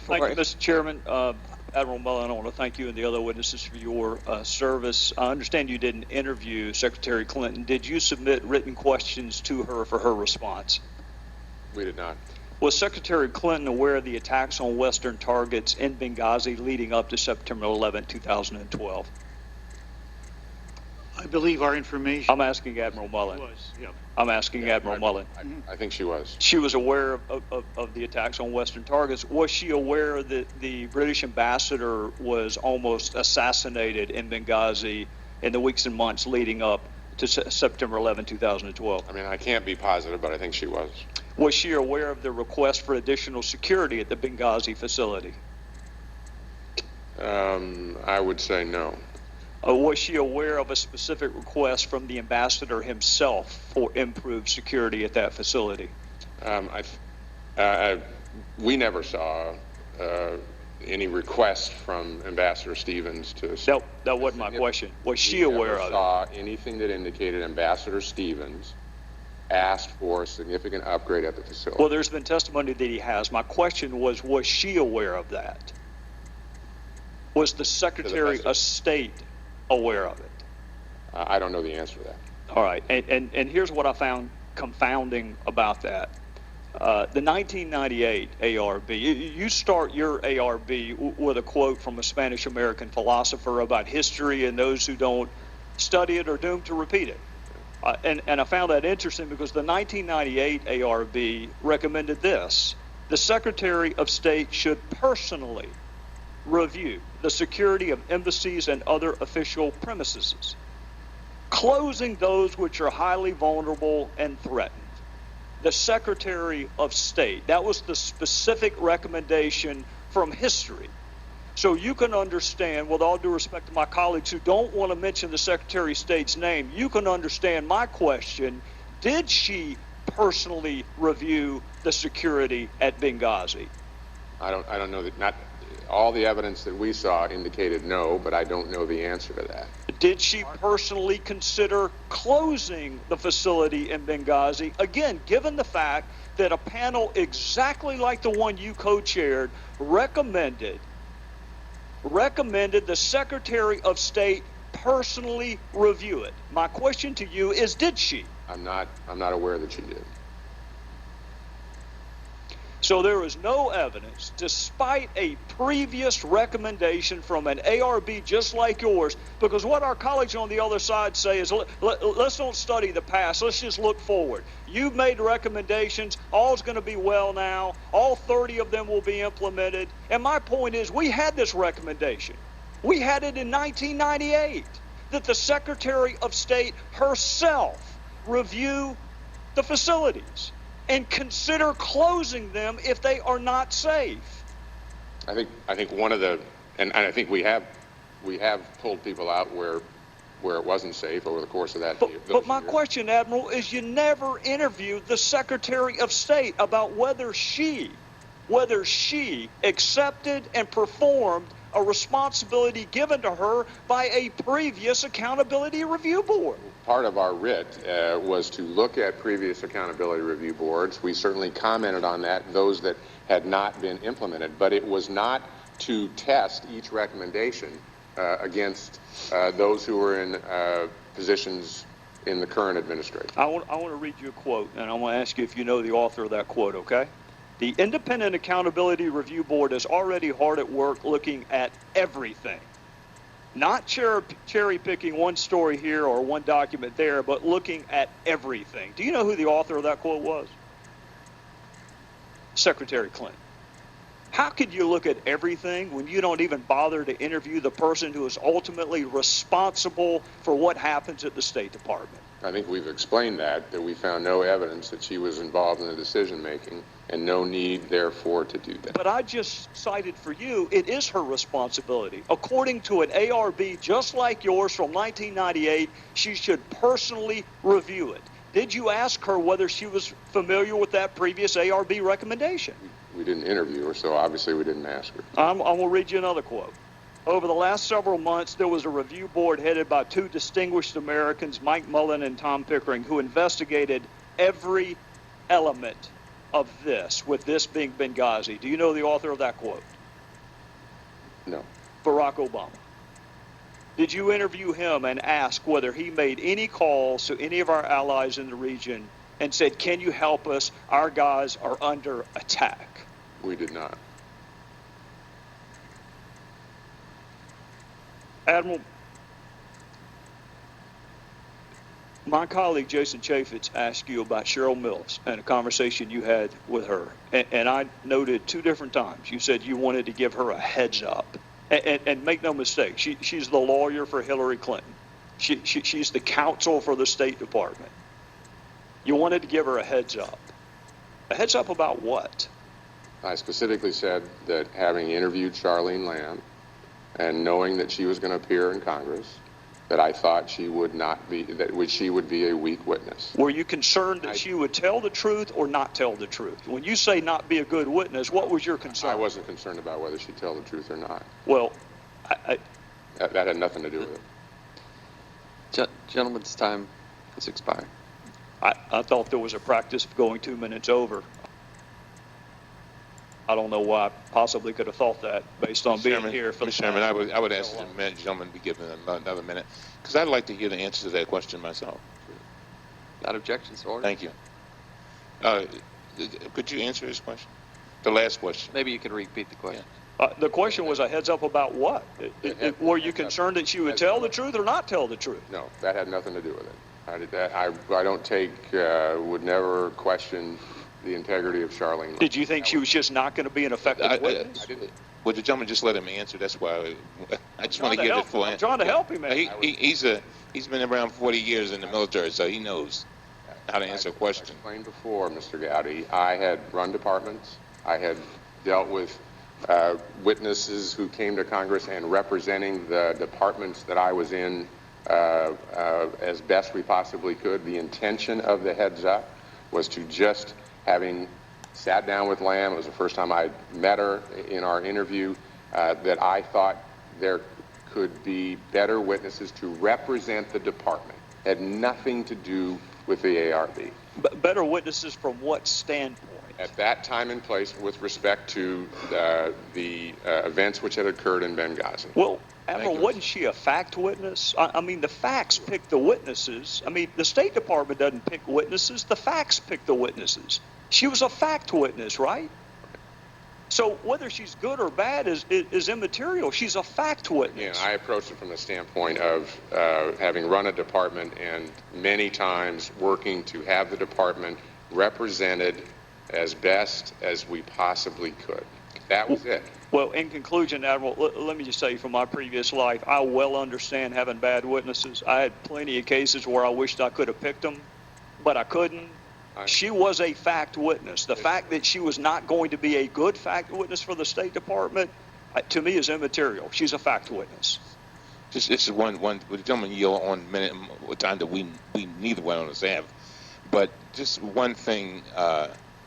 Thank you, Mr. Chairman. Admiral Mullen, I want to thank you and the other witnesses for your service. I understand you didn't interview Secretary Clinton. Did you submit written questions to her for her response? We did not. Was Secretary Clinton aware of the attacks on Western targets in Benghazi leading up to September 11, 2012? I believe our information I'm asking Admiral Mullen. yeah. I'm asking Admiral Mullen. I think she was. She was aware of the attacks on Western targets. Was she aware that the British ambassador was almost assassinated in Benghazi in the weeks and months leading up to September 11, 2012? I mean, I can't be positive, but I think she was. Was she aware of the request for additional security at the Benghazi facility? I would say no. Was she aware of a specific request from the ambassador himself for improved security at that facility? We never saw any request from Ambassador Stevens to. That wasn't my question. Was she aware of it? We never saw anything that indicated Ambassador Stevens asked for a significant upgrade at the facility. Well, there's been testimony that he has. My question was she aware of that? Was the Secretary of State aware of it? I don't know the answer to that. All right, and here's what I found confounding about that. The 1998 ARB, you start your ARB with a quote from a Spanish-American philosopher about history, and those who don't study it are doomed to repeat it. And I found that interesting because the 1998 ARB recommended this: the Secretary of State should personally review the security of embassies and other official premises, closing those which are highly vulnerable and threatened. The Secretary of State, that was the specific recommendation from history. So you can understand, with all due respect to my colleagues who don't want to mention the Secretary of State's name, you can understand my question: did she personally review the security at Benghazi? I don't know that. Not all the evidence that we saw indicated no, but I don't know the answer to that. Did she personally consider closing the facility in Benghazi? Again, given the fact that a panel exactly like the one you co-chaired recommended the Secretary of State personally review it. My question to you is, did she? I'm not aware that she did. So there is no evidence, despite a previous recommendation from an ARB just like yours, because what our colleagues on the other side say is, let's don't study the past, let's just look forward. You've made recommendations, all's going to be well now, all 30 of them will be implemented. And my point is, we had this recommendation. We had it in 1998, that the Secretary of State herself review the facilities and consider closing them if they are not safe. I think one of the, and I think we have pulled people out where it wasn't safe over the course of that. But my question, Admiral, is you never interviewed the Secretary of State about whether she accepted and performed a responsibility given to her by a previous accountability review board. Part of our writ was to look at previous accountability review boards. We certainly commented on that, those that had not been implemented, but it was not to test each recommendation against those who were in positions in the current administration. I want to read you a quote, and I want to ask you if you know the author of that quote, okay? The Independent Accountability Review Board is already hard at work looking at everything. Not cherry picking one story here or one document there, but looking at everything. Do you know who the author of that quote was? Secretary Clinton. How could you look at everything when you don't even bother to interview the person who is ultimately responsible for what happens at the State Department? I think we've explained that we found no evidence that she was involved in the decision-making and no need, therefore, to do that. But I just cited for you, it is her responsibility. According to an ARB just like yours from 1998, she should personally review it. Did you ask her whether she was familiar with that previous ARB recommendation? We didn't interview her, so obviously we didn't ask her. I'm going to read you another quote. Over the last several months, there was a review board headed by two distinguished Americans, Mike Mullen and Tom Pickering, who investigated every element of this, with this being Benghazi, do you know the author of that quote? No. Barack Obama. Did you interview him and ask whether he made any calls to any of our allies in the region and said, can you help us? Our guys are under attack. We did not. Admiral, my colleague Jason Chaffetz asked you about Cheryl Mills and a conversation you had with her. And I noted 2 different times. You said you wanted to give her a heads up. And make no mistake, she's the lawyer for Hillary Clinton. She's the counsel for the State Department. You wanted to give her a heads up. A heads up about what? I specifically said that having interviewed Charlene Lamb and knowing that she was going to appear in Congress, that I thought she would not be, that she would be a weak witness. Were you concerned that she would tell the truth or not tell the truth? When you say not be a good witness, what was your concern? I wasn't concerned about whether she'd tell the truth or not. Well, that had nothing to do with it. Gentleman's time has expired. I thought there was a practice of going 2 minutes over. I don't know why I possibly could have thought that based on being here for the Mr. Chairman, I would ask the gentleman to be given another minute, because I'd like to hear the answer to that question myself. Not objections to order. Thank you. Could you answer his question? The last question. Maybe you could repeat the question. The question was a heads up about what? Were you concerned that she would tell the truth or not tell the truth? No, that had nothing to do with it. I don't take, would never question the integrity of Charlene Lamb. Did you think she was just not going to be an effective witness? Would the gentleman just let him answer? That's why I just want to get it full answer. I'm trying to help him, man. He's been around 40 years in the military, so he knows how to answer a question. I explained before, Mr. Gowdy, I had run departments. I had dealt with witnesses who came to Congress and representing the departments that I was in as best we possibly could. The intention of the heads up was to just, having sat down with Lamb, it was the first time I met her in our interview, that I thought there could be better witnesses to represent the department. It had nothing to do with the ARB. Better witnesses from what standpoint? At that time and place with respect to the events which had occurred in Benghazi. Well, Admiral, wasn't she a fact witness? I mean, the facts pick the witnesses. I mean, the State Department doesn't pick witnesses. The facts pick the witnesses. She was a fact witness, right? So whether she's good or bad is immaterial. She's a fact witness. Yeah, I approached it from the standpoint of having run a department and many times working to have the department represented as best as we possibly could. That was it. Well, in conclusion, Admiral, let me just say from my previous life, I well understand having bad witnesses. I had plenty of cases where I wished I could have picked them, but I couldn't. She was a fact witness. The fact that she was not going to be a good fact witness for the State Department, to me, is immaterial. She's a fact witness. This is one. Would the gentleman yield on minute time that we neither one of us have? But just one thing,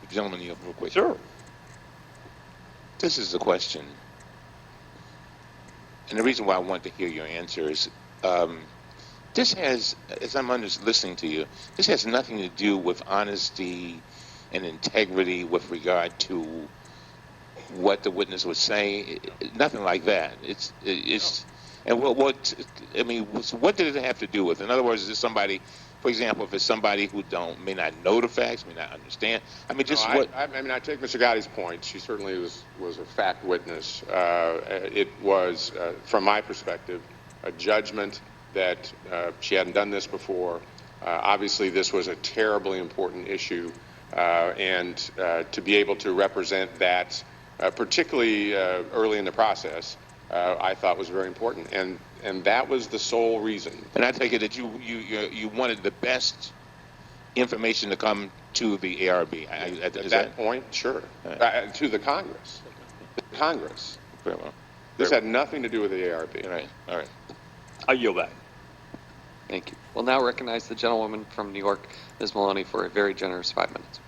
gentleman, yield real quick. Sure. This is the question, and the reason why I want to hear your answer is, this has, as I'm listening to you, this has nothing to do with honesty and integrity with regard to what the witness would say. Nothing like that. It's and what I mean. So what did it have to do with? In other words, is this somebody? For example, if it's somebody who may not know the facts, may not understand. I mean, just what? I mean, I take Mr. Gowdy's point. She certainly was a fact witness. It was, from my perspective, a judgment that she hadn't done this before. Obviously, this was a terribly important issue, and to be able to represent that, particularly early in the process, I thought was very important, and that was the sole reason. And I take it that you wanted the best information to come to the ARB. At that point, sure. To the Congress. Congress. Very well. This had nothing to do with the ARB. All right. I yield back. Thank you. We'll now recognize the gentlewoman from New York, Ms. Maloney, for a very generous 5 minutes.